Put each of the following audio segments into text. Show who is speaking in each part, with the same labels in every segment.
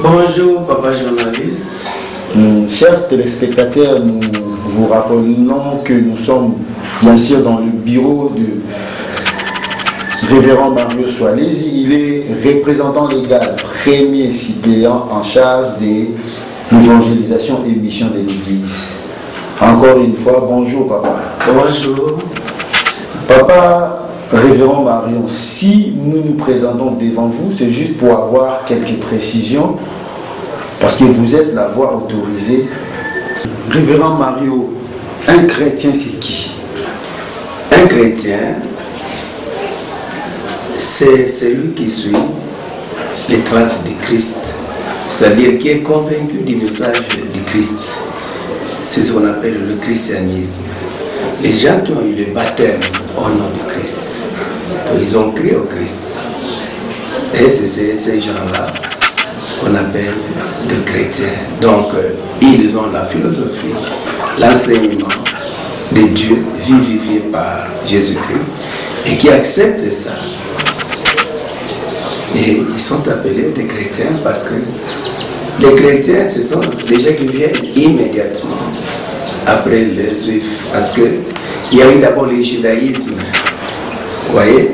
Speaker 1: Bonjour, papa journaliste.
Speaker 2: Chers téléspectateurs, nous vous rappelons que nous sommes bien sûr dans le bureau du révérend Mario Soalesi. Il est représentant légal, premier suppléant en charge de l'évangélisation et mission de l'Église. Encore une fois, bonjour papa.
Speaker 1: Bonjour.
Speaker 2: Papa, révérend Marion, si nous nous présentons devant vous, c'est juste pour avoir quelques précisions, parce que vous êtes la voix autorisée. Révérend Mario, un chrétien c'est qui?
Speaker 1: Un chrétien, c'est celui qui suit les traces de Christ, c'est-à-dire qui est convaincu du message du Christ. C'est ce qu'on appelle le christianisme. Les gens qui ont eu le baptême au nom de Christ, ils ont cru au Christ. Et c'est ces gens-là qu'on appelle des chrétiens. Donc, ils ont la philosophie, l'enseignement de Dieu vivifié par Jésus-Christ et qui acceptent ça. Et ils sont appelés des chrétiens parce que les chrétiens, ce sont les gens qui viennent immédiatement après les juifs. Parce qu'il y a eu d'abord le judaïsme. Vous voyez,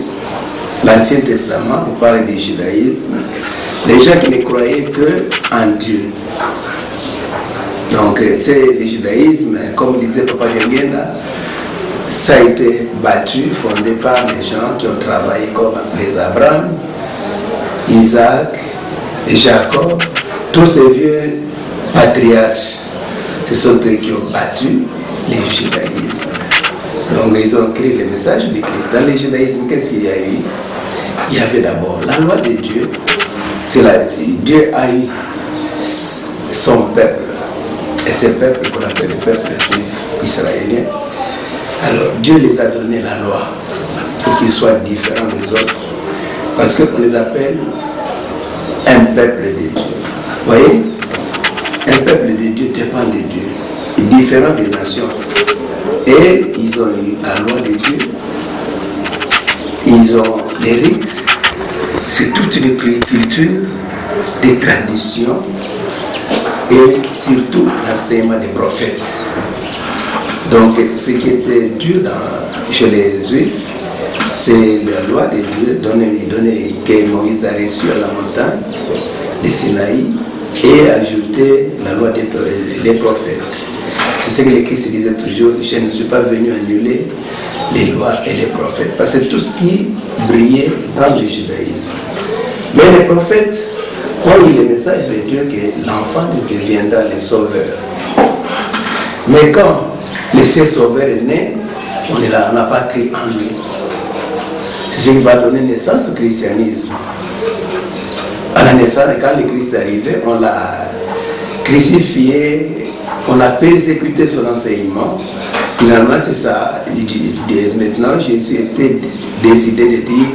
Speaker 1: l'Ancien Testament, vous parlez du judaïsme. Les gens qui ne croyaient qu'en Dieu. Donc, c'est le judaïsme, comme disait Papa Diangena, ça a été battu, fondé par les gens qui ont travaillé comme les Abraham, Isaac, Jacob, tous ces vieux patriarches. Ce sont eux qui ont battu le judaïsme. Donc, ils ont créé le message du Christ. Dans le judaïsme, qu'est-ce qu'il y a eu? Il y avait d'abord la loi de Dieu. Dieu a eu son peuple. Et ce peuple qu'on appelle le peuple juif israélien. Alors Dieu les a donné la loi pour qu'ils soient différents des autres. Parce qu'on les appelle un peuple de Dieu. Vous voyez? Un peuple de Dieu dépend de Dieu. Différent des nations. Et ils ont eu la loi de Dieu. Ils ont les rites. C'est toute une culture, des traditions et surtout l'enseignement des prophètes. Donc ce qui était dur chez les Juifs, c'est la loi de Dieu donnée que Moïse a reçue à la montagne de Sinaï et ajouter la loi des prophètes. C'est ce que le Christ disait toujours, je ne suis pas venu annuler les lois et les prophètes, parce que tout ce qui brillait dans le judaïsme. Mais les prophètes ont eu le message de Dieu que l'enfant de Dieu viendra le sauveur. Mais quand le sauveur est né, on n'a pas cru en lui. C'est ce qui va donner naissance au christianisme. À la naissance, quand le Christ est arrivé, on l'a crucifié, on a persécuté son enseignement. Finalement, c'est ça. Maintenant, Jésus était décidé de dire,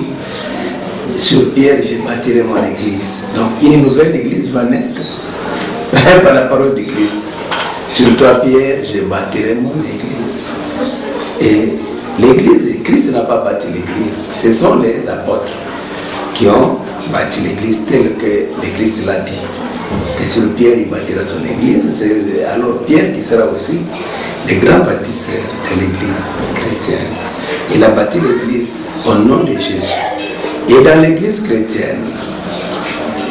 Speaker 1: sur Pierre, je bâtirai mon église. Donc, une nouvelle église va naître par la parole de Christ. Sur toi, Pierre, je bâtirai mon église. Et l'église, Christ n'a pas bâti l'église. Ce sont les apôtres qui ont bâti l'église telle que l'église l'a dit. Et sur Pierre, il bâtira son église. C'est alors Pierre qui sera aussi le grand bâtisseur de l'église chrétienne. Il a bâti l'église au nom de Jésus. Et dans l'église chrétienne,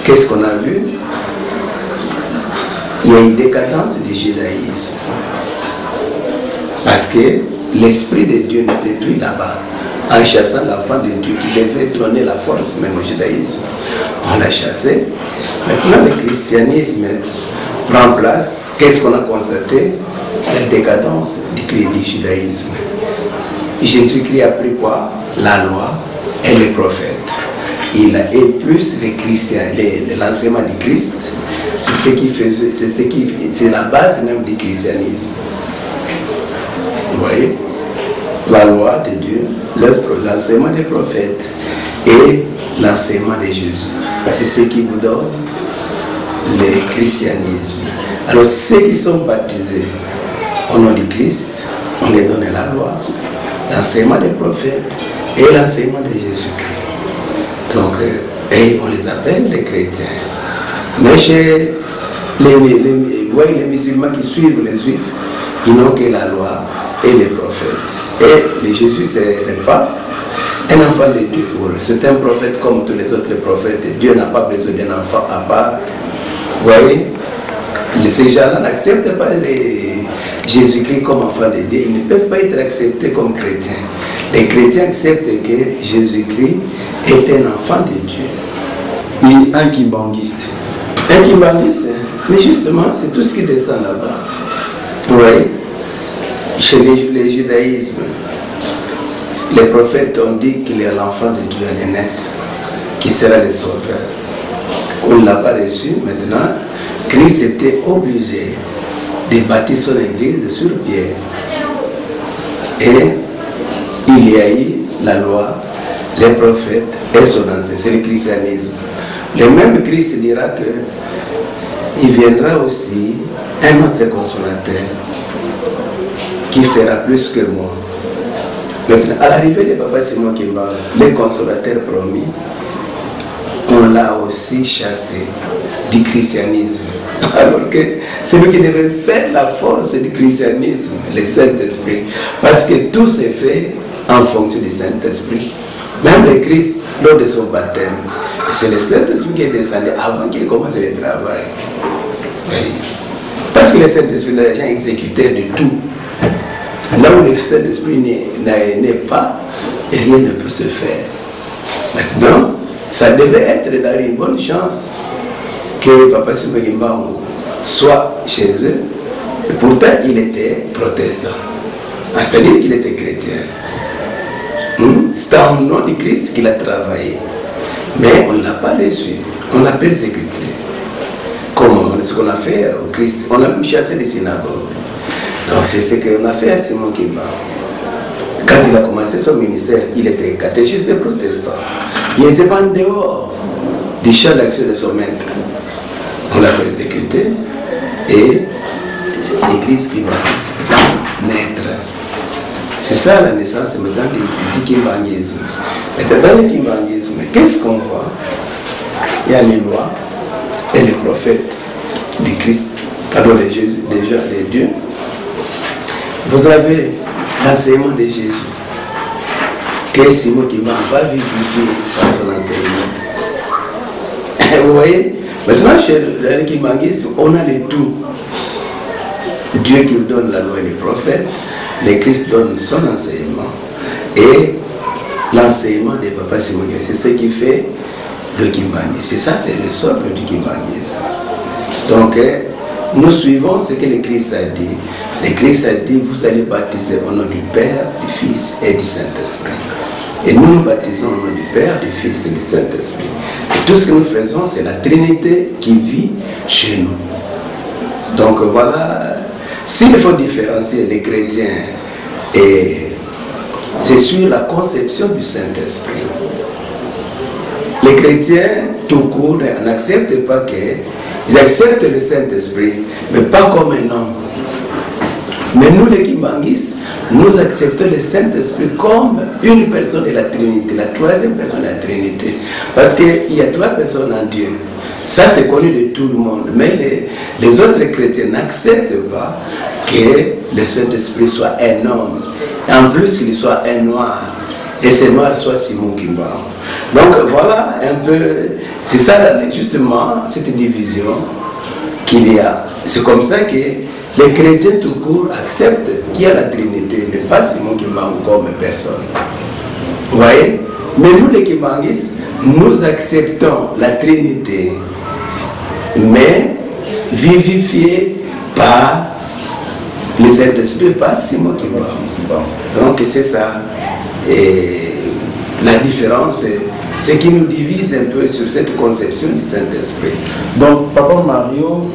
Speaker 1: qu'est-ce qu'on a vu? Il y a une décadence du judaïsme. Parce que l'Esprit de Dieu n'était plus là-bas. En chassant l'enfant de Dieu qui devait donner la force même au judaïsme, on l'a chassé. Maintenant, le christianisme prend place. Qu'est-ce qu'on a constaté? La décadence du judaïsme. Jésus-Christ a pris quoi? La loi et les prophètes. Il a et plus les chrétiens, l'enseignement du Christ, c'est ce qui faisait, c'est la base même du christianisme. Vous voyez? La loi de Dieu, l'enseignement des prophètes et l'enseignement de Jésus. C'est ce qui vous donne le christianisme. Alors ceux qui sont baptisés au nom du Christ, on les donne la loi, l'enseignement des prophètes et l'enseignement de Jésus-Christ. Donc, et on les appelle les chrétiens. Mais chez les musulmans qui suivent les juifs, ils n'ont que la loi et les prophètes. Et les Jésus, ce n'est pas un enfant de Dieu pour eux. C'est un prophète comme tous les autres prophètes. Dieu n'a pas besoin d'un enfant à part. Vous voyez, ces gens-là n'acceptent pas Jésus-Christ comme enfant de Dieu. Ils ne peuvent pas être acceptés comme chrétiens. Les chrétiens acceptent que Jésus-Christ est un enfant de Dieu.
Speaker 2: Et un kimbanguiste.
Speaker 1: Un kimbanguiste, mais justement, c'est tout ce qui descend là-bas. Vous voyez, chez les judaïsmes, les prophètes ont dit qu'il est l'enfant de Dieu, l'aîné, qui sera le sauveur. On ne l'a pas reçu. Maintenant, Christ était obligé de bâtir son église sur pierre. Et il y a eu la loi, les prophètes et son ancêtre. C'est le christianisme. Le même Christ dira qu'il viendra aussi un autre consolateur qui fera plus que moi. Maintenant, à l'arrivée de Papa Simon Kimbangu, les consolateurs promis, on l'a aussi chassé du christianisme. Alors que c'est lui qui devait faire la force du christianisme, le Saint-Esprit. Parce que tout s'est fait en fonction du Saint-Esprit. Même le Christ, lors de son baptême, c'est le Saint-Esprit qui est descendu avant qu'il commence le travail. Oui. Parce que le Saint-Esprit, les gens exécutaient de tout. Là où le Saint-Esprit n'est pas, rien ne peut se faire. Maintenant, ça devait être dans une bonne chance que Papa Simon Kimbangu soit chez eux. Et pourtant, il était protestant. C'est-à-dire qu'il était chrétien. C'est en nom de Christ qu'il a travaillé. Mais on ne l'a pas reçu. On l'a persécuté. Comment? Ce qu'on a fait au Christ. On a même chassé les synagogues. Donc c'est ce qu'on a fait à Simon Kimbangu. Quand il a commencé son ministère, il était catéchiste des protestants. Il n'était pas en dehors du champ d'action de son maître. On l'a persécuté et c'est l'Église qui va naître. C'est ça la naissance maintenant du kimbanguisme. Et dans le kimbanguisme, qu'est-ce qu'on voit? Il y a les lois et les prophètes du Christ, pardon, de Jésus, déjà de Dieu. Vous avez l'enseignement de Jésus, que Simon Kimbangu va vivifier par son enseignement. Vous voyez, maintenant chez le kimbanguisme, on a le tout. Dieu qui donne la loi et les prophètes, le Christ donne son enseignement et l'enseignement de Papa Simon Kimbangu. C'est ce qui fait le kimbanguisme. C'est ça, c'est le socle du kimbanguisme. Donc, nous suivons ce que le Christ a dit. Le Christ a dit, vous allez baptiser au nom du Père, du Fils et du Saint-Esprit. Et nous nous baptisons au nom du Père, du Fils et du Saint-Esprit. Et tout ce que nous faisons, c'est la Trinité qui vit chez nous. Donc voilà, s'il faut différencier les chrétiens, c'est sur la conception du Saint-Esprit. Les chrétiens, tout court, n'acceptent pas ils acceptent le Saint-Esprit, mais pas comme un homme. Mais nous, les kimbanguistes, nous acceptons le Saint-Esprit comme une personne de la Trinité, la troisième personne de la Trinité. Parce qu'il y a trois personnes en Dieu. Ça, c'est connu de tout le monde. Mais les autres chrétiens n'acceptent pas que le Saint-Esprit soit un homme. En plus qu'il soit un noir. Et ce noir soit Simon Kimbangu. Donc voilà un peu, c'est ça justement cette division qu'il y a. C'est comme ça que les chrétiens tout court acceptent qu'il y a la Trinité, mais pas Simon Kimbangu comme personne. Vous voyez? Mais nous les kimbanguistes, nous acceptons la Trinité, mais vivifiée par les Saint-Esprit, par Simon Kimbangu. Donc c'est ça. Et la différence, c'est ce qui nous divise un peu sur cette conception du Saint-Esprit.
Speaker 2: Donc, Papa Mario,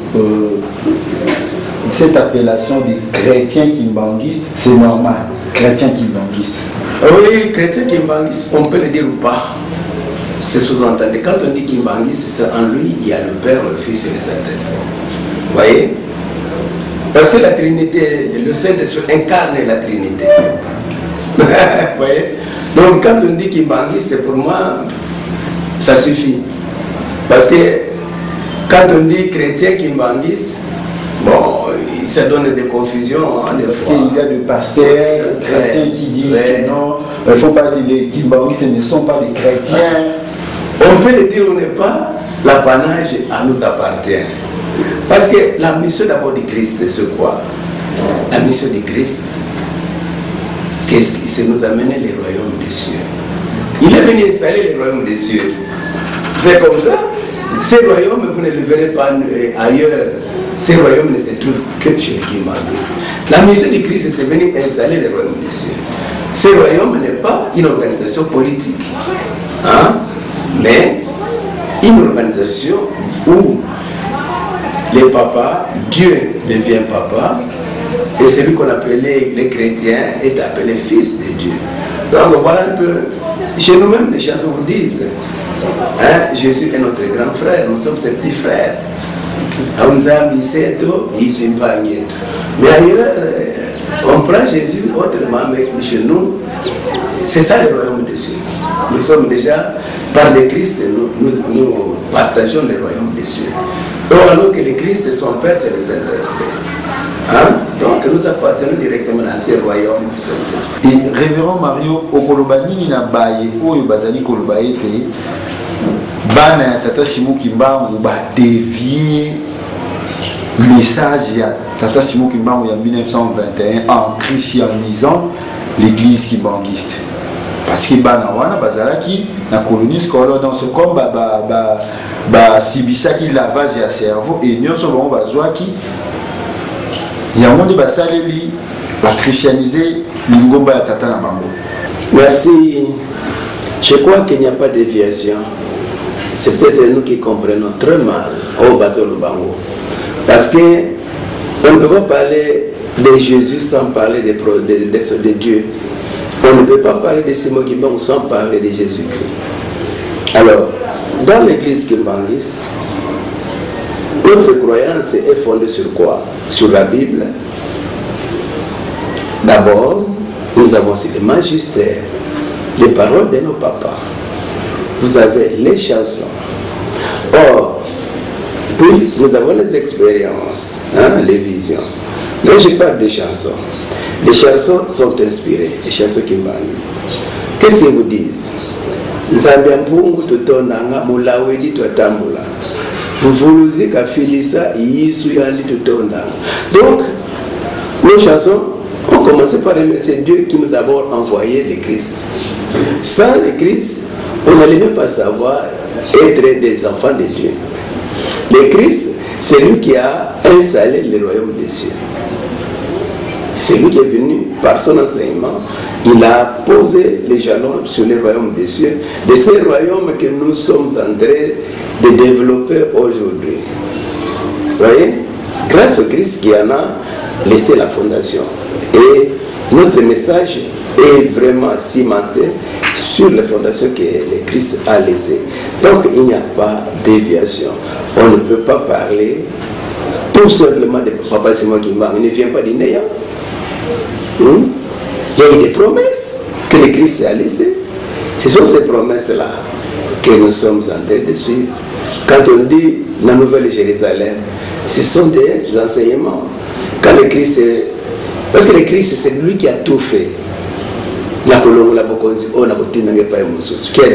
Speaker 2: cette appellation de chrétien kimbanguiste, c'est normal, chrétien kimbanguiste.
Speaker 1: Oui, chrétien kimbanguiste, on peut le dire ou pas. C'est sous-entendu. Quand on dit kimbanguiste, c'est en lui, il y a le Père, le Fils et le Saint-Esprit. Vous voyez? Parce que la Trinité, le Saint-Esprit incarne la Trinité. Vous voyez? Donc quand on dit kimbanguiste, c'est pour moi, ça suffit. Parce que Quand on dit chrétien Kimbanguiste, bon, ça donne des confusions. Hein, des
Speaker 2: parce
Speaker 1: fois.
Speaker 2: qu'il y a des pasteurs chrétiens qui disent que non, il ne faut pas dire les Kimbanguistes ne sont pas des chrétiens.
Speaker 1: On peut le dire ou ne pas, l'apanage nous appartient. Parce que la mission d'abord du Christ, c'est quoi? La mission du Christ, qu'est-ce qui c'est nous amener les royaumes des cieux. Il est venu installer les royaumes des cieux. C'est comme ça. Ces royaumes, vous ne les verrez pas ailleurs. Ces royaumes ne se trouvent que chez les Kimbanguistes. La mission du Christ, c'est venir installer les royaumes des cieux. Ce royaume n'est pas une organisation politique, hein, mais une organisation où les papas, Dieu devient papa, et celui qu'on appelait les chrétiens est appelé fils de Dieu. Donc voilà un peu, chez nous-mêmes, les chansons vous disent, hein, Jésus est notre grand frère, nous sommes ses petits frères. Mais ailleurs, on prend Jésus autrement, mais chez nous, c'est ça le royaume des cieux. Nous sommes déjà, par le Christ, nous partageons le royaume des cieux. Alors que le Christ, c'est son Père, c'est le Saint-Esprit. Hein? Donc nous appartenons directement à ce royaume du Saint-Esprit.
Speaker 2: Et révérend Mario, Okolobani na baye, oyo bazali kolobaye te, bana ya Tata Simon Kimbangu ba dévier message ya Tata Simon Kimbangu en 1921 en christianisant l'église kimbanguiste. Parce que bana wana bazalaki na colonie scolaire dans ce comme sibisaki lavage ya cerveau et nyonso bango bazwaki yango nde basaleli bachristianiser lingomba ya tata na bango.
Speaker 1: Merci. Je crois qu'il n'y a pas de déviation. C'est peut-être nous qui comprenons très mal au Bazolo Bango. Parce que on ne peut pas parler de Jésus sans parler de Dieu. On ne peut pas parler de Simon Kimbangu sans parler de Jésus-Christ. Alors, dans l'église kimbanguiste, notre croyance est fondée sur quoi? Sur la Bible. D'abord, nous avons aussi le magistère, les paroles de nos papas. Vous avez les chansons. Or, puis nous avons les expériences, hein, les visions. Mais je parle des chansons. Les chansons sont inspirées, les chansons kimbanguistes. Qu'est-ce qu'ils vous disent? Nzambiampungu tutonanga mulawedi twatambula. Mvuluzi kafilisa yisu yandi tutondanga. Donc, nos chansons ont commencé par remercier Dieu qui nous a envoyé le Christ. Sans le Christ, on n'allait même pas savoir être des enfants de Dieu. Le Christ, c'est lui qui a installé le royaume des cieux. C'est lui qui est venu par son enseignement. Il a posé les jalons sur le royaume des cieux, de ces royaumes que nous sommes en train de développer aujourd'hui. Vous voyez? Grâce au Christ qui en a laissé la fondation. Et notre message est vraiment cimenté sur les fondations que le Christ a laissées. Donc il n'y a pas de déviation. On ne peut pas parler tout simplement de Papa Simon Kimbangu. Il ne vient pas du néant. Il y a eu des promesses que le Christ a laissées. Ce sont ces promesses-là que nous sommes en train de suivre. Quand on dit la nouvelle Jérusalem, ce sont des enseignements. Quand le Christ est... Parce que le Christ, c'est lui qui a tout fait. Qui a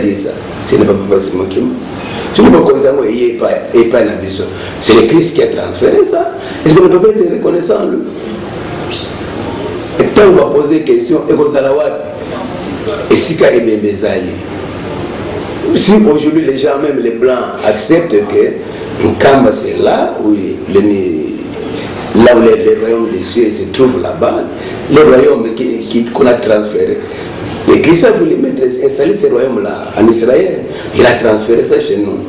Speaker 1: dit ça? Ce n'est pas Papa Simon Kimbangu. C'est le Christ qui a transféré ça. Est-ce qu'on ne peut pas être reconnaissant lui? Et quand on va poser question, et si aujourd'hui les gens, même les blancs, acceptent que Nkamba c'est là où les royaumes des cieux se trouvent là-bas, les royaumes qu'on a transférés. Le Christ a voulu installer ces royaumes-là en Israël. Il a transféré ça chez nous.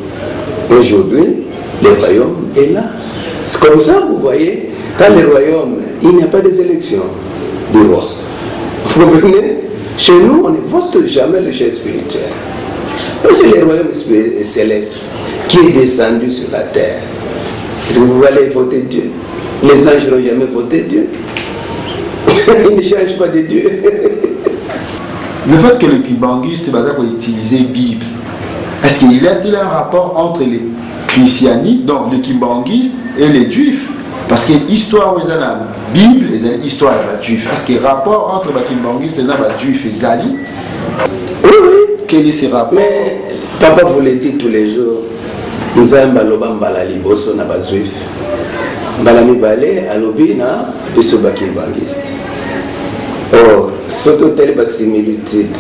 Speaker 1: Aujourd'hui, le royaume est là. C'est comme ça, vous voyez, dans les royaumes, il n'y a pas des élections du roi. Vous comprenez? Chez nous, on ne vote jamais le chef spirituel. C'est le royaume céleste qui est descendu sur la terre. Est-ce que vous allez voter Dieu? Les anges n'ont jamais voté Dieu. Ils ne changent pas de Dieu.
Speaker 2: Le fait que le kimbanguiste va utiliser la Bible, est-ce qu'il y a-t-il un rapport entre les christianistes, donc les kimbanguistes et les juifs. Parce que l'histoire où ils ont la Bible, ils ont l'histoire des juifs. Parce que le rapport entre les kimbanguistes et les juifs et Zali,
Speaker 1: oui, oui.
Speaker 2: Quel est ce rapport?
Speaker 1: Mais papa vous le dit tous les jours, nous avons baloba mbala liboso na bajuif. Mbala mibale alobi na biso ba kimbanguiste. Or, ce que tel ba similitude.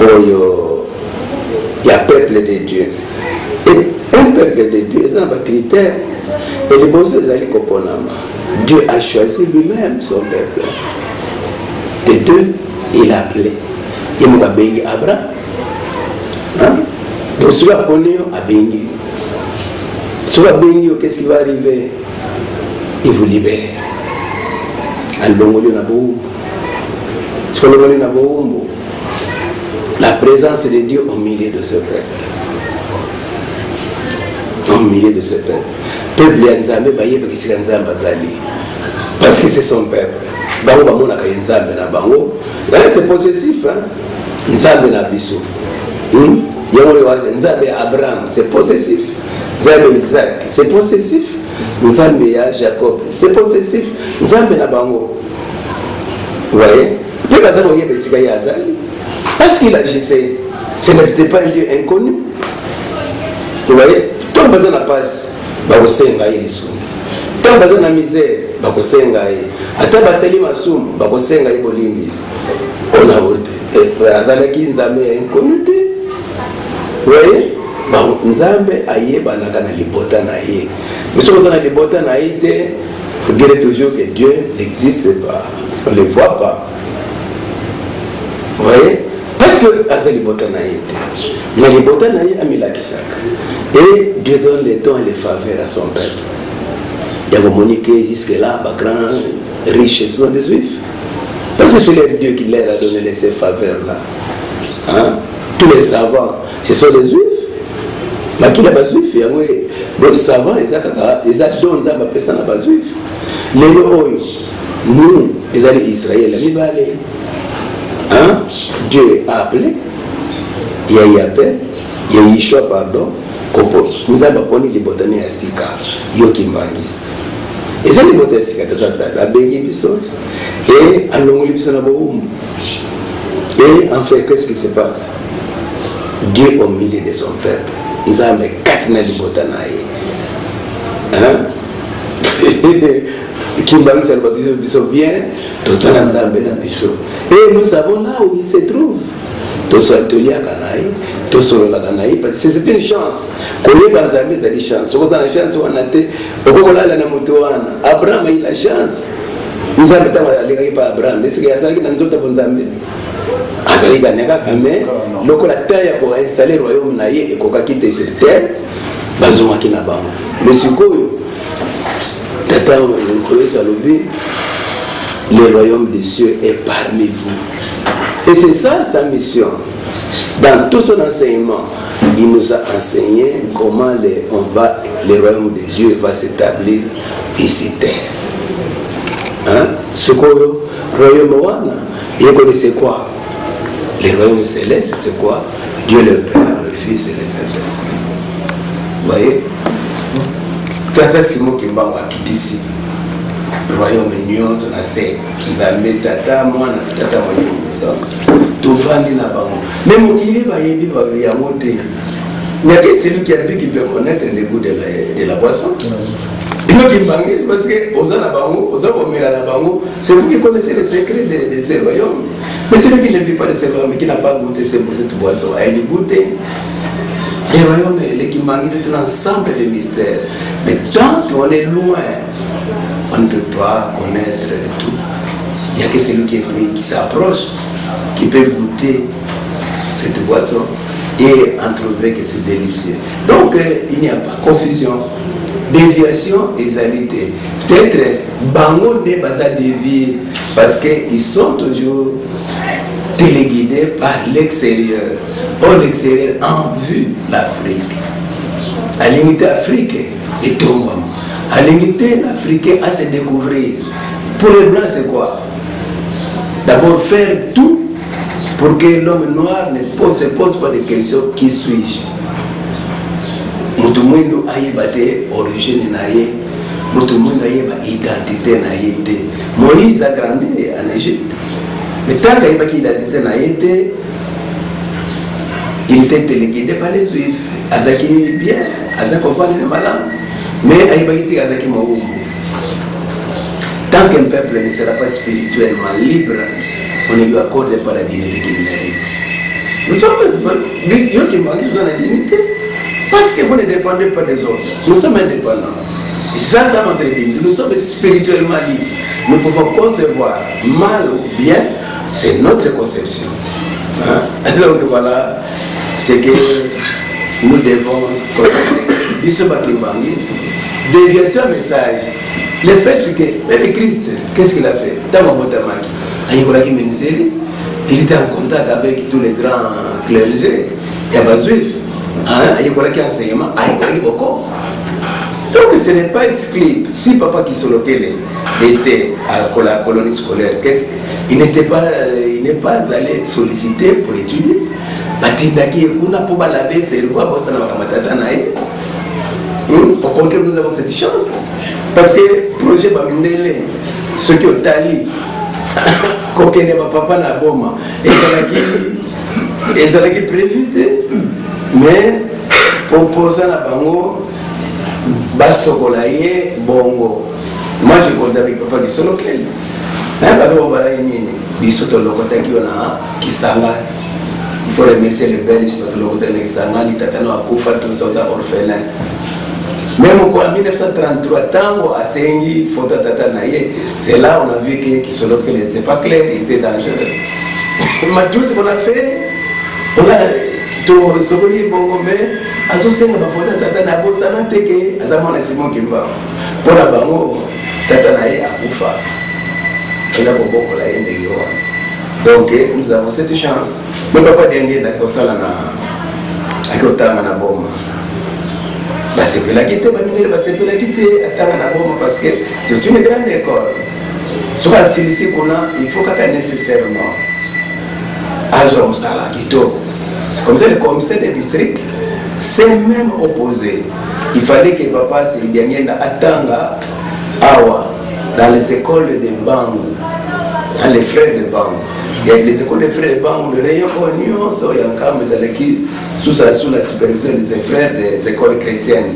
Speaker 1: Oh, il y a peuple de Dieu. Et un peuple de Dieu, ils ont des critères. Et les bons Zali Koponama. Dieu a choisi lui-même son peuple. De deux, il a appelé. Il m'a béni Abraham. Hein? Donc, si vous apprenez à bénir, si vous bénir, qu'est-ce qui va arriver? Il vous libère. La présence de Dieu au milieu de ce peuple. Au milieu de ce peuple. Peuple Yanzambe, parce que c'est son peuple. C'est possessif. Nzambe na biso. Nzambe Abraham, c'est possessif. Nzambe Isaac, c'est possessif. Nzambe ya Jacob, c'est possessif. Nzambe na bango. Vous voyez? Parce qu'il agissait, ce n'était pas un Dieu inconnu. Vous voyez? Tant que vous passe, vous avez tant que vous avez misère, vous avez ata baseli masum, vous avez bolimbis. On a azalaki nzambe inconnu. Vous voyez? Nzambe ayeba na kana libota na ye. Mais si vous avez libota na ye, il faut dire toujours que Dieu n'existe pas. On ne le voit pas. Vous voyez? Parce que Azali Botanaï, mais les Botanaï a mis la Kisaka. Et Dieu donne les dons et les faveurs à son peuple. Il y a communiqué jusque-là, ma grande richesse des Juifs. Parce que c'est leur Dieu qui leur a donné ces faveurs-là. Hein? Tous les savants, ce sont des Juifs. Mais qui n'est pas Juif? Il y a des savants, ils ont donné des personnes à pas Juifs. Les nous, les alliés Israël, hein? Dieu a appelé, il y a Yahvé, il y a Yeshua, pardon, nous avons connu les botaniques à Sika, Yokimbangiste. Et ça, les botaniques à Sika, à Béni-Bisson, et à Longoli-Bisson, et en fait, qu'est-ce qui se passe? Dieu au milieu de son peuple, nous avons 4 nez de botaniques. Hein? Kimbangi Salvatore bien, et nous savons là où il se trouve. C'est une chance. Une chance. Abraham a eu la chance. Nous avons pas Abraham. Est-ce qu'il y a ça qui n'a pas mais la terre pour installer le royaume et qu'on a quitté cette terre, mais sur quoi le royaume des cieux est parmi vous. Et c'est ça sa mission. Dans tout son enseignement, il nous a enseigné comment le royaume de Dieu va s'établir ici terre. Hein? Ce royaume, il connaissait quoi? Le royaume céleste, c'est quoi? Dieu le Père, le Fils et le Saint-Esprit. Vous voyez? Tata Simon Kimbanga qui ici. Le royaume union, son assez. Nous avons tata, moi, tata, moi, tout vandi na bango. Même au Kili, il y a monté. Il y a que celui qui a pu qui peut connaître le goût de la boisson. Il y a qui c'est parce que aux Anabango, aux Anabango, c'est vous qui connaissez les secrets de ce royaume. Mais celui qui ne vit pas de ce royaume, qui n'a pas goûté cette boisson, elle est goûtée. Le royaume, l'équipe est un ensemble de mystères. Mais tant qu'on est loin, on ne peut pas connaître tout. Il n'y a que celui qui s'approche, qui peut goûter cette boisson et en trouver que c'est délicieux. Donc, il n'y a pas de confusion. Déviation et égalité. Peut-être, Bango n'est pas à dévier parce qu'ils sont toujours téléguidés par l'extérieur. Or, l'extérieur en vue l'Afrique. À limiter l'Afrique et tout. À limiter l'Africain à se découvrir. Pour les Blancs, c'est quoi? D'abord, faire tout pour que l'homme noir ne se pose pas de questions. Qui suis-je? moto mwendo ayeba te origine na ye, moto mwendo ayeba identité na ye te. Moïse a grandi en Égypte, mais tant qu'il ayeba identité na ye te, il était téléguidé par les Juifs. Azaki bien, Azaki ofane ne malam, mais ayeba ki te Azaki maumbu. Tant qu'un peuple ne sera pas spirituellement libre, on ne lui accorde pas la dignité qu'il mérite. Nous sommes eux qui manquent la dignité parce que vous ne dépendez pas des autres. Nous sommes indépendants. Et ça notre dignité. Nous sommes spirituellement libres. Nous pouvons concevoir mal ou bien, c'est notre conception. Hein? Donc voilà, c'est que nous devons déviation message. Le fait que même Christ, qu'est-ce qu'il a fait? Il était en contact avec tous les grands clergés, il y a des juifs, il y a des enseignements, il y a beaucoup. Donc ce n'est pas exclu. Si papa qui était à la colonie scolaire, il n'est pas allé solliciter pour étudier. Au contraire, nous avons cette chance. Parce que le projet Bamindele, ce qui est tali, quand il n'y a pas papa na boma, et ça qui prévu, mais pour poser la bango, basokolaye bongo. Moi je cause avec papa qui sont locaux. Parce que on va y bisoto lokota qui on a qui s'engage. Il faut remercier les Belges qui ont lokota qui s'engage, qui t'attendent à Koufa tous ces orphelins. Même en 1933, tant à Sengi, c'est là où on a vu que Kisolokel n'était pas clair, il était dangereux. Maintenant, ce qu'on a fait, on a tout ce qu'on a fait, à ce moment là, on a Simon Kimba. Pour la bango, Tatanaye à Koufa. On a beaucoup la haine de Yohan. Donc, nous avons cette chance. Mais papa Dengue n'a pas ça là, à Kotama na bomba. C'est que la guité, c'est que la guité, parce que c'est une grande école. Soit ici qu'on a, il faut qu'elle nécessairement. C'est comme ça le commissaire des districts s'est même opposé. Il fallait que papa se gagne à Tanga, Awa, dans les écoles de Bangou, dans les frères de Bangou. Il y a des écoles de frères de Bangou, le rayon Oignon, il y a un camp sous la supervision des frères des écoles chrétiennes.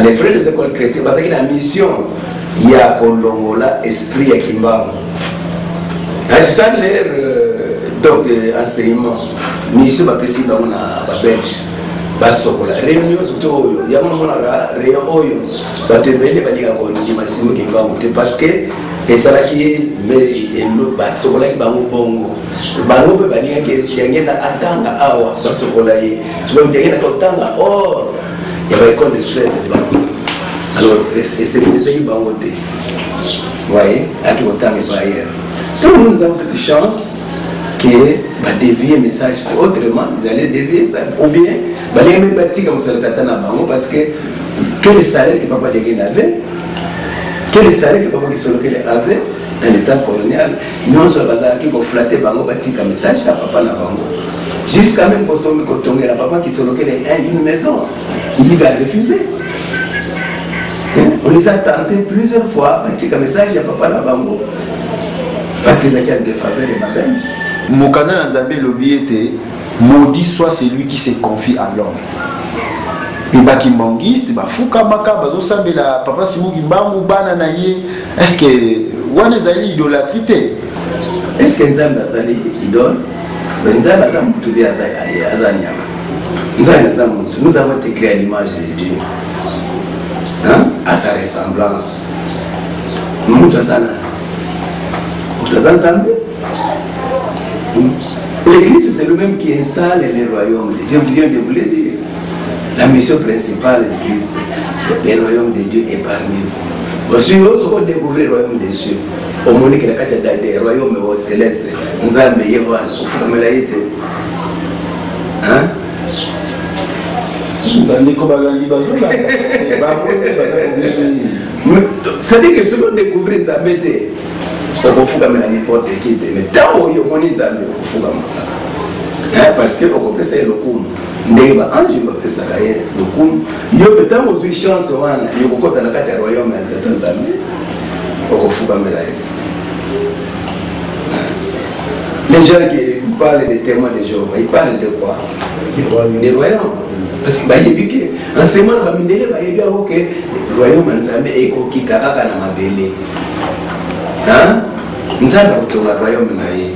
Speaker 1: Les frères des écoles chrétiennes, parce que la mission, il y a Kolongola, esprit à Kimbangu. C'est ça leur enseignement. Mission va préciser dans la Belge. Basokola réunion surtout il y a un réunion oyo batebele badika ko ndi masimo Kimbangu parce que et ça là qui mais le basokola ki bango bongo bango pe balinga ke yangenda atanga awa basokola yi so ba yangenda ko tanga or il y a école de frères de bango alors c'est ce qui bango te voyez à qui autant et pas hier donc nous avons cette chance que va dévier le message autrement, ils allaient dévier ça. Ou bien, ils allaient même bâtir comme ça parce que quel salaire que papa Dégué avait, quel salaire que papa Kisolokel avait dans l'état colonial, non seulement qui vont flatter Bango bâtir comme message à papa Nabango. Jusqu'à même pour son cotonner à papa Kisolokel une maison, il a refusé. On les a tentés plusieurs fois bâtir comme message à papa Nabango parce qu'ils avaient des faveurs et ma belle.
Speaker 2: Mokana Nzambe lobi était maudit soit celui qui se confie à l'homme. Et baki mangiste, ba fuka maka bazo sambela papa Simon Kimbangu bana na ye. Est-ce que wana zali idolâtrie?
Speaker 1: Est-ce que Nzambe azali idole? Nzambe azam mutu bi azali azanyama. Nzambe azam mutu. Nous avons été créés à l'image de Dieu. Hein? À sa ressemblance. Mutu azana. Mutu azana. L'Église, c'est le même qui installe les royaumes de Dieu. Je viens de vous le dire. La mission principale de Christ, c'est le royaume de Dieu est parmi vous. Aussi, vous allez découvrir le royaume des cieux. Au monde qui a des royaumes célestes, nous avons mis Yévan, au fond de la été. Hein? C'est-à-dire que ce qu'on découvre, nous avons n'importe qui, mais tant que vous avez Parce que on peut faire le coup. Ndenge ba ange ba pesa ka ye le coup. Yo peut-être aux chance wana yo kokota na kati ya royaume ya Tanzanie. Okofuka mela ye. Les gens qui vous parlent des témoins de Jéhovah, ils parlent de quoi? Des royaumes. Parce que en ce moment, il y a le royaume est kokita kaka na mabele. Hein? Nous avons le royaume na ye.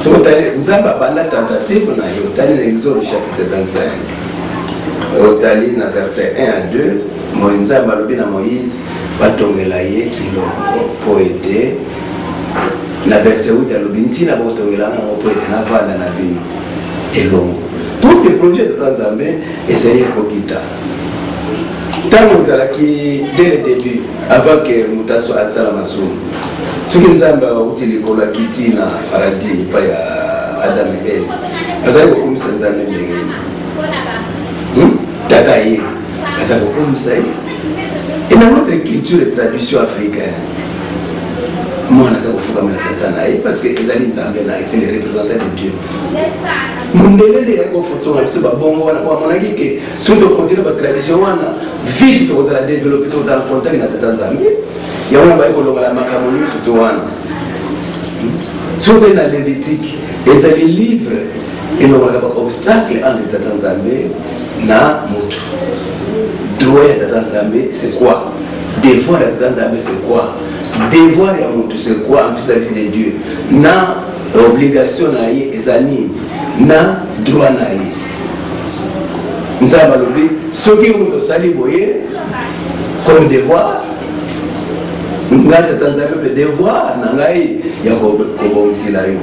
Speaker 1: Nous avons banda tentative na ye. Otali na Exode chapitre 25. Otali na verset 1 à 2. Moïse balobi na Moïse batongela ye kiloko po ete na verset 8 alobi ntina botongela ngo po ete na vanda na bino elongo. Donc le projet de Tanzambe est sérieux pour Kita. Tant qui dès le début, avant que Moutasso Alsalamassou, ce que nous avons utilisé pour la Kiti na paradis, pas Adam et Ève, nous avons comme ça nous avons Tataï, nous avons comme ça. Et dans notre culture et tradition africaine, moi, je suis parce que les alliés c'est les représentants de Dieu. Mundele de confusion na biso babongo wana kwa monaki ke surtout continuer ba tradition wana vite to za développer to za contact na Tanzanie ya wana ba ko longa la makamoni surtout wana surtout na Lévitique et ça les livre et le wana ba obstacle entre Tanzanie na mutu droit ya Tanzanie c'est quoi devoir ya Tanzanie c'est quoi devoir ya mutu c'est quoi vis-à-vis de Dieu na obligation na ye ezani na droit na ye nzamba lobi soki mutu sali boye comme devoir ngata Tanzania be devoir na ngai ya ko bongisi la yo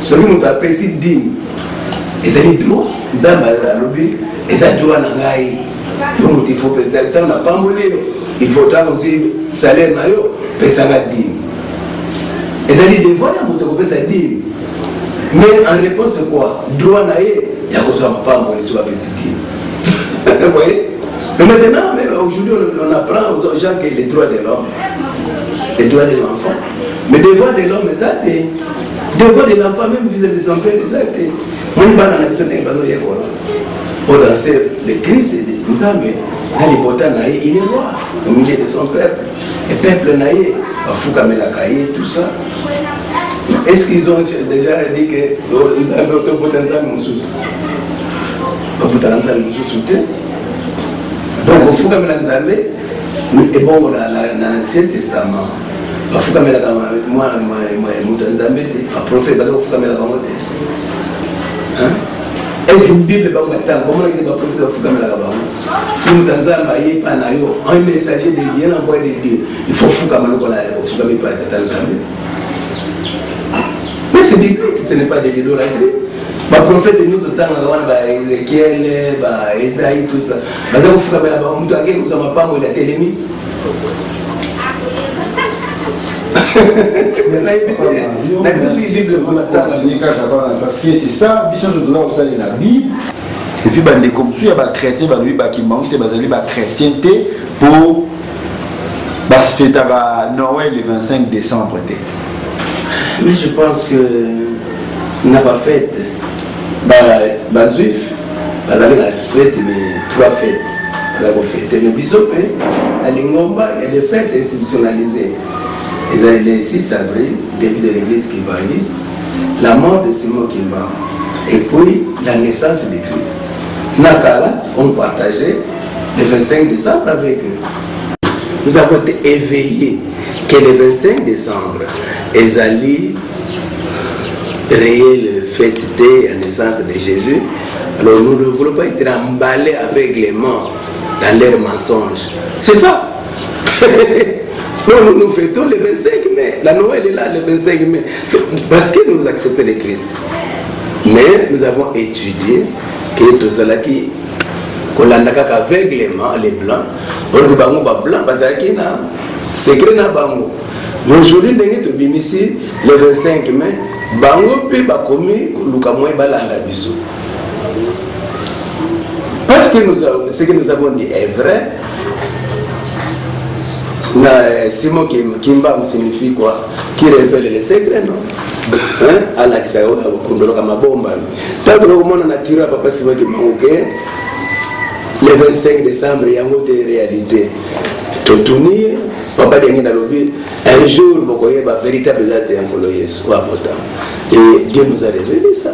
Speaker 1: soki mutu apesi dîme ezali droit nzamba lobi eza droit na ngai yo mutu il faut penser tant na pambole yo il faut tant aussi salaire na yo pesanga dîme ezali devoir ya mutu ko pesa dîme. Mais en réponse quoi? Droit naïe, il y a pas pour les soins vous voyez? Mais maintenant, aujourd'hui, on apprend aux gens que les droits de l'homme, les droits de l'enfant. Mais les devoirs de l'homme, ça a été. Les devoirs de l'enfant, même vis-à-vis de son père, ça a été. Moi, je vais besoin d'un pour danser le Christ, il est roi au milieu de son peuple. Le peuple naïe, tout ça. Est-ce qu'ils ont déjà dit que nous avons voté un sous? Donc, il faut que nous et bon, dans l'Ancien Testament, il faut que moi, prophète, il faut que est-ce que la Bible est comment est-ce que le prophète si nous avons un messager de bien envoyé de Dieu, il faut que nous mais c'est biblique, ce n'est pas de l'idolâtrie. Le prophète nous autant Ézéchiel, Esaïe, tout ça. Mais vous faites la banque, vous avez pas la télémie.
Speaker 2: Parce que c'est ça, la Bible. Et puis, comme ça, il y a des chrétiens qui manquent, c'est la chrétienté pour se fêter à Noël le 25 décembre.
Speaker 1: Mais je pense que n'a pas fait juif, la fête, mais 3 fêtes. Mais bisous, à Lingomba, il y a des fêtes institutionnalisées. Le 6 avril, début de l'église kimbaniste, la mort de Simon Kimba, et puis la naissance de Christ. Nakala, on partageait le 25 décembre avec eux. Nous avons été éveillés que le 25 décembre, Ezali réelle fêter la naissance de Jésus. Alors nous ne voulons pas être emballés avec les morts dans leurs mensonges. C'est ça. Nous fêtons le 25 mai. La Noël est là le 25 mai. Parce que nous acceptons le Christ. Mais nous avons étudié que tout cela qui aveuglément les blancs, on ne va pas blanc parce que c'est secret na bango. Mais aujourd'hui, le 25 mai, bango pe bakomi luka moy balanga biso. Parce que ce que nous avons dit est vrai. Simon Kimba signifie quoi? Qui révèle les secrets, non? Alexa, on a ma bombe. Tant que on a tiré à papa Simon Kimba, le 25 décembre, il y a une réalité. Totouni, papa Dengina Lobi, un jour, vous voyez, ma véritable date est en Yesu, et Dieu nous a révélé ça.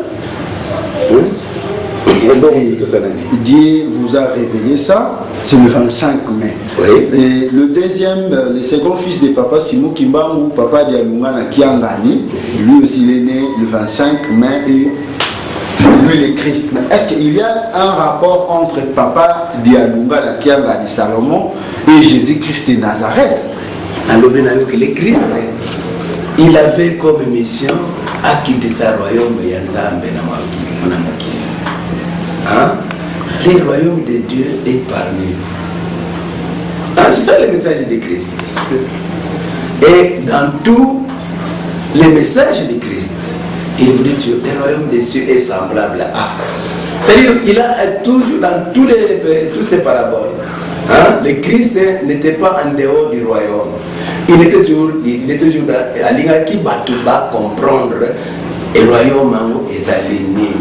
Speaker 2: Dieu vous a révélé ça, c'est le 25 mai.
Speaker 1: Oui.
Speaker 2: Et le second fils de papa Simon Kimbangu, papa Dialungana Kiangani, lui aussi il est né le 25 mai et lui le Christ. Est-ce qu'il y a un rapport entre papa Dialungana Kiangani Salomon et Jésus-Christ de Nazareth?
Speaker 1: Que le Christ, il avait comme mission à quitter sa royaume et le royaume de Dieu est parmi vous. C'est ça le message de Christ. Et dans tous les messages de Christ, il vous dit que le royaume des cieux est semblable à. C'est-à-dire qu'il a toujours dans tous ces paraboles, le Christ n'était pas en dehors du royaume. Il était toujours à l'ingénieur qui va comprendre le royaume est aligné.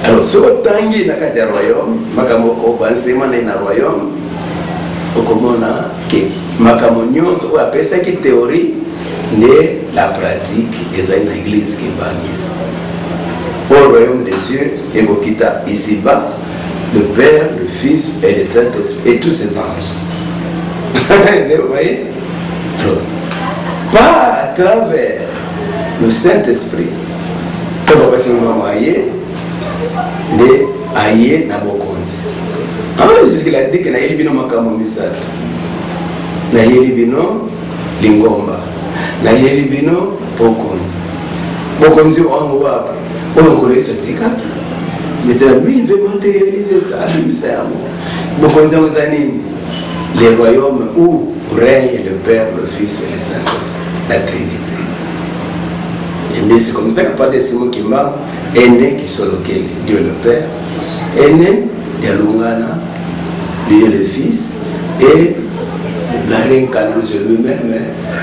Speaker 1: Alors, si vous avez un royaume, vous avez un royaume, vous avez une théorie, mais la pratique est une église qui est au royaume des cieux, et vous quittez ici-bas le Père, le Fils et le Saint-Esprit et tous ses anges. Vous voyez? Alors, pas à travers le Saint-Esprit, comme vous voyez, les aïe na bokonzi. Jusqu'il a dit que na yeli bino makamo misato. Na yeli bino lingomba. Na yeli bino bokonzi. Bokonzi wangu wapi? On connaît ce tika. Maintenant lui il veut matérialiser ça misamo. Bokonzi wangu zanini? Les royaumes où règne le Père, le Fils et le Saint-Esprit, la Trinité. Et c'est comme ça que Père Simon Kimba est né qui sont lequel Dieu le Père, est né Dialungana, Dieu le Fils, et la réincarnation de lui-même,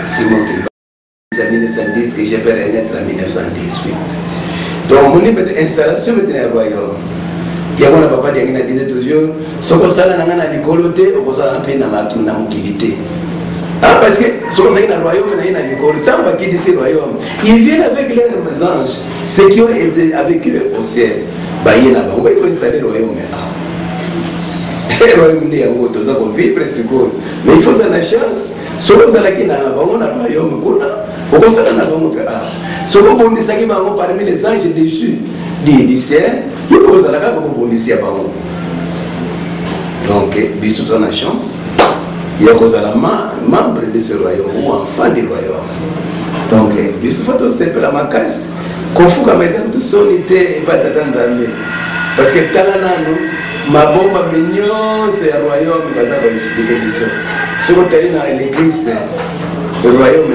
Speaker 1: Simon Kimba. C'est en 1910 que j'ai fait renaître en 1918. Donc, mon installation est dans le royaume. Il y a un papa qui disait toujours, ce que ça n'a pas de coloté, ou ça n'a pas de mobilité. Parce que ce qu'on a dans le royaume, il royaume. Ils viennent avec leurs anges, ceux qui ont été avec eux au ciel. On va installer le royaume. Le royaume est en train de vivre, mais il faut ça la chance. Ce qu'on a dans le royaume, on va ça dans le royaume. Ce qu'on a dit parmi les anges déchus du ciel, il faut ça dans le royaume. Donc, bisous on a chance. Il y a cause à la membre de ce royaume ou enfant du royaume. Donc, il faut aussi la macasse. Qu'on fout comme exemple tout son été et pas d'attendre. Parce que Talanano, ma bombe a mignon, c'est le royaume, il va expliquer du son. Sur le terrain de l'église, le royaume,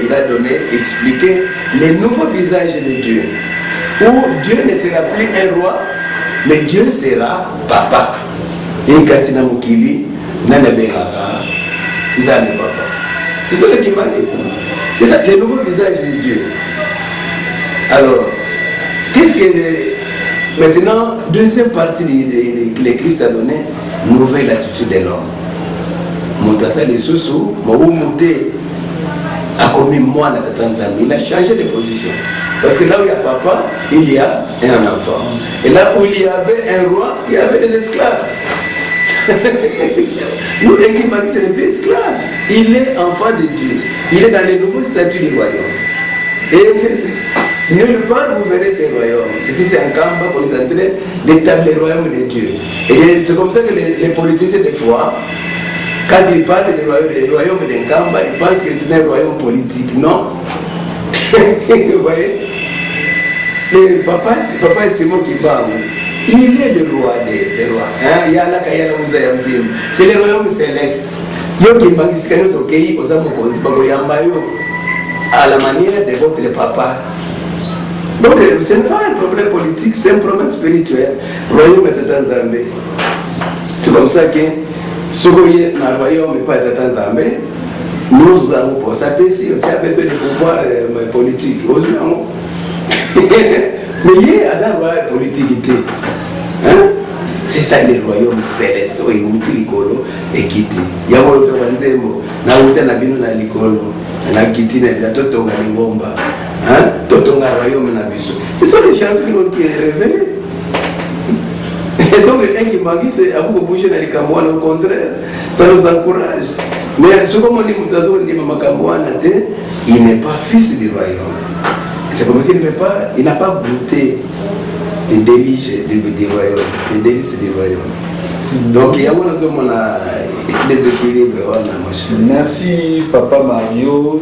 Speaker 1: il a donné, expliqué les nouveaux visages de Dieu. Où Dieu ne sera plus un roi, mais Dieu sera papa. Et Katina Mukili, Nana Bengara, Nzame papa. C'est ça le humanisme. C'est ça le nouveau visage de Dieu. Alors, qu'est-ce que maintenant, deuxième partie de l'Église a donné, nouvelle attitude de l'homme. Montassa les sous-sous, Mouté a commis moi dans la Tanzanie, il a changé de position. Parce que là où il y a papa, il y a un enfant. Et là où il y avait un roi, il y avait des esclaves. Nous, l'équipe ce n'est plus esclave. Il est enfant de Dieu. Il est dans les nouveaux statuts du royaume. Et nulle part vous verrez ces royaumes. C'est un camp qu'on est en train d'établir le royaume de Dieu. Et c'est comme ça que les politiciens, des fois, quand ils parlent du royaume d'un camp, ils pensent que c'est un royaume politique. Non. Vous voyez? Et papa Simon Kimba, il est le roi des rois. C'est le royaume céleste. À la manière de votre papa. Donc ce n'est pas un problème politique, c'est un problème spirituel. Le royaume est en Zambie. C'est comme ça que Ce que nous voyons, mais pas de Tanzanie, nous avons pour ça, aussi besoin de pouvoir politique. Mais il y a un politique. C'est ça le royaume céleste, où il y a et quitte. Il y a un autre banzemo, na uta na bino na likolo, na kiti na totonga lingomba, totonga royaume na biso. C'est ça les chances qui est révélé. Et donc un qui m'a dit c'est à vous bouger dans les Cameroun, au contraire, ça nous encourage. Mais ce qu'on dit Moutazo dit Makamoana, il n'est pas fils du royaume. C'est comme s'il n'a pas goûté les délices du royaume, les délices du royaume. Donc il y a un déséquilibre.
Speaker 2: Merci Papa Mario.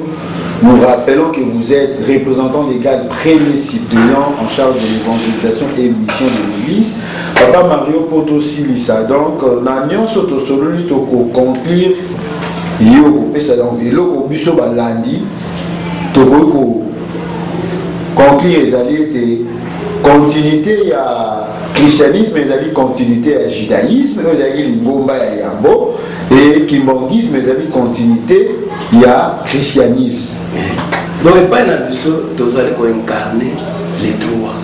Speaker 2: Nous rappelons que vous êtes représentant légal premier suppléant en charge de l'évangélisation et mission de l'Église. Papa Mario Potosi Lissa. Donc, nous avons conclure le balandi. Conclure les alliés continuité, il y a christianisme, il y a continuité, il y a judaïsme, il y a l'ingomba, il y a yambo, et kimbongisme, il y a continuité, il y a christianisme.
Speaker 1: Donc, il n'y a pas d'incarner les trois.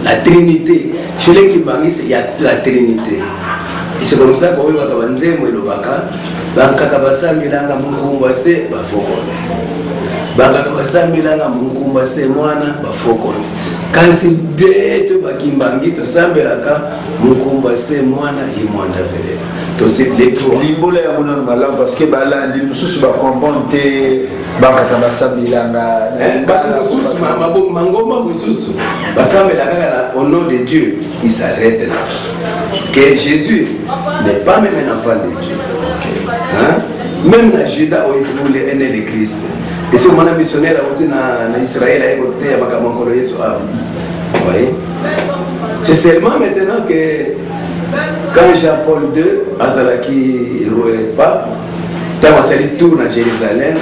Speaker 1: La Trinité. Chez les Kimbangis, il y a la Trinité. Et c'est comme ça qu'on va dire que le Baka, Bankakabasa Milanga Munkumbase, Bafokon. Bankakabasa Milanga Munkumbase, Moana, Bafokon. Quand c'est bête, Bakimbangi, to Sambelaka, Munkumbase, Moana, et Moana Vele. Donc c'est les trois.
Speaker 2: L'imbolé à mon malin parce que Balandi, nous sommes comprendre Bankakabasa Milanga.
Speaker 1: Mangoma Boussous, au nom de Dieu, il s'arrête là. Que Jésus n'est pas même un enfant de Dieu. Même dans Judas, où il voulait aimer le Christ. Et si on a missionnaire en Israël, c'est seulement maintenant que quand Jean-Paul II, Azalaki pas, quand on s'est tourné à Jérusalem,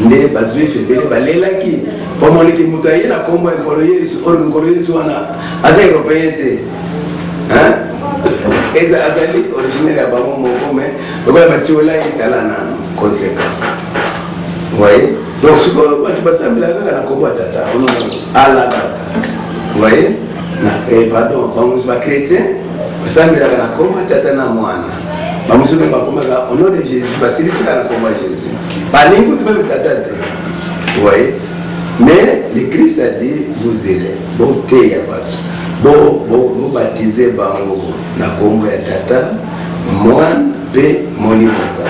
Speaker 1: ne bazui febele balelaki pour que mutaye na kombo ngoloye suana asa européen te azali originaire ya bango moko mais ba batiola italana conséquence. Voyez, donc ce que tu vas sembler na kombo tata on alaga. Voyez, na pardon bango ba chrétien sembler na kombo tata na mwana bamusume bakomaka au nom de Jésus basilisa na kombo Jésus. Vous voyez, mais le Christ a dit vous allez, vous baptisez Bango, na kombo ya tata, moi, et mon innocent.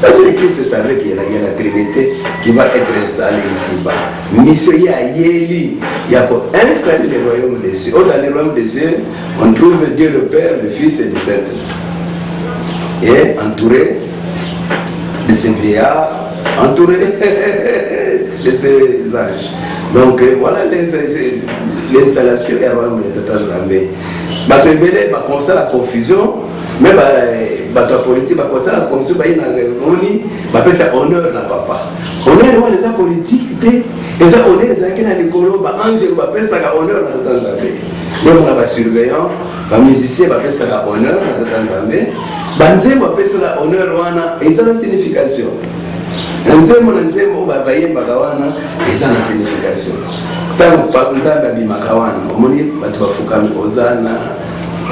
Speaker 1: Parce que le Christ savait qu'il y a la Trinité qui va être installée ici-bas. Mission y a Yéli, il y a pour installer le royaume des cieux. Dans le royaume des cieux, on trouve Dieu le Père, le Fils et le Saint-Esprit. Et entouré de ces vieillards, entouré de ces anges. Donc voilà l'installation et le royaume de Tanzanie. Bato ebele ba constat la confusion, mais bato politique ba constat la confusion ba ina ngoni ba pesa honneur na papa. Honneur wa les politiques te, les honneur za kena likolo ba ange ba pesa ka honneur na Tanzanie. Donc on a ba surveillant, ba musicien ba pesa ka honneur na Tanzanie. Banze ba pesa la honneur wana et ça la signification. Nzemo na nzemo babayemba kawana eza na signification. Tangu nzambe abimaka wana omoni bato bafukami Hosanna,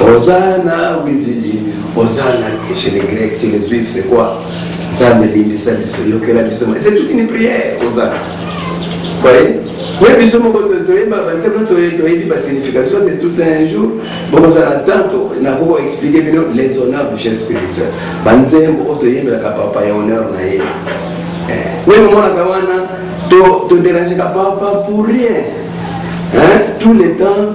Speaker 1: Hosanna wizili, Hosanna chez les Grecs, chez les Juifs c'est quoi? Nzambe limbisa biso yokela biso. C'est toute une prière Hosanna. Vous voyez? Oui, biso moko toyeba banzembo toyebi ba signification c'est tout un jour. Bon ça attend na ko expliquer bien les honneurs du chef spirituel. Banzembo otoyembela ka papa ya honneur na ye. Oui, mais moi, tu ne déranges pas pour rien. Tout le temps,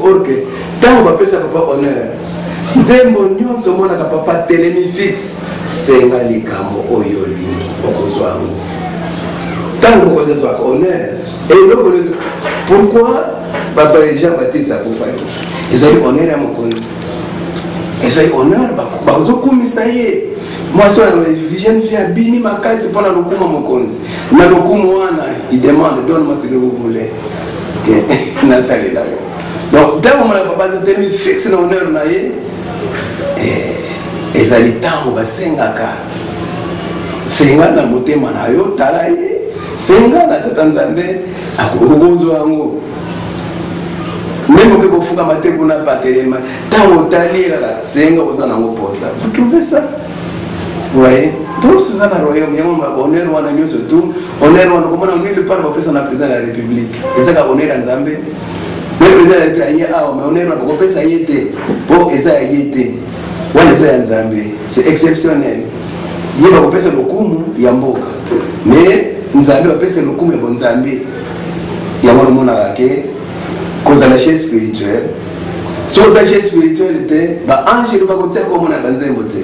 Speaker 1: or que tant on va faire ça, papa honneur. Nzembo nyonso mona ka papa telemi fixe, senga likambo oyo lingi okozwa ngo. Tant on va faire honneur. Et pourquoi papa Jean-Baptiste a kufaki? Ils ont honneur à mon compte. Ils ont honneur, bazo kumisaye. Moi, je suis jeune fille à Bini, ma case, c'est pour la Lokuma Mokonzi. Na Lokuma, il demande, donne-moi ce que vous voulez. Donc, dès que mon papa s'est mis fixe dans l'honneur, ezali ntango basengaka senga na motema na yo tala ye senga na tata nzambe akokozwa yango même oke kofuka mate kuna patelema ntango otali kaka senga oza nango posa. Vous trouvez ça? Vous voyez? Donc c'est ça le royaume. Honneur wana nyonso tout honneur wana komona nulle part bapesa na président de la République ezaka honneur ya nzambe. Le président de la République aye awa mais honneur wana kopesa ye te po eza ya ye te wana eza ya nzambe. C'est exceptionnel. Ye bakopesa lokumu ya mboka mais nzambe bapesa lokumu ya bonzambe yango nomonaka ke kozala chaise spirituelle. So oza chaise spirituelle te baange bakotia komona banzembo te.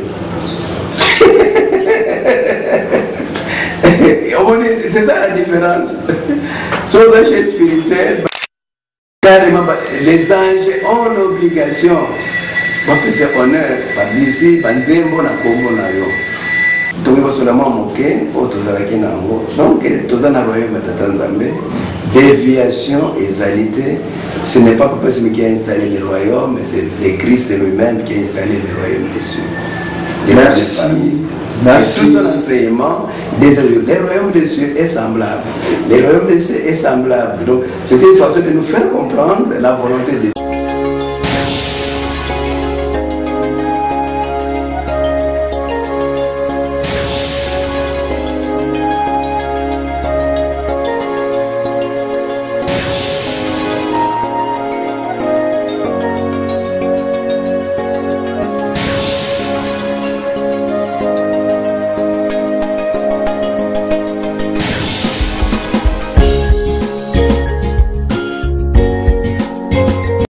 Speaker 1: C'est ça la différence. Sur la chaise spirituelle, carrément, les anges ont l'obligation de faire honneur, de dire banzembo na kombo na yo. Donc il faut seulement moquer pour tous les nango. Donc tous en royaume de Nzambe, déviation et égalité. Ce n'est pas parce qu'il a installé le royaume, mais c'est le Christ lui-même qui a installé le royaume des cieux.
Speaker 2: Merci.
Speaker 1: Merci. Et tout son enseignement, le royaume des cieux est semblable. Le royaume des cieux est semblable. Donc, c'est une façon de nous faire comprendre la volonté de Dieu.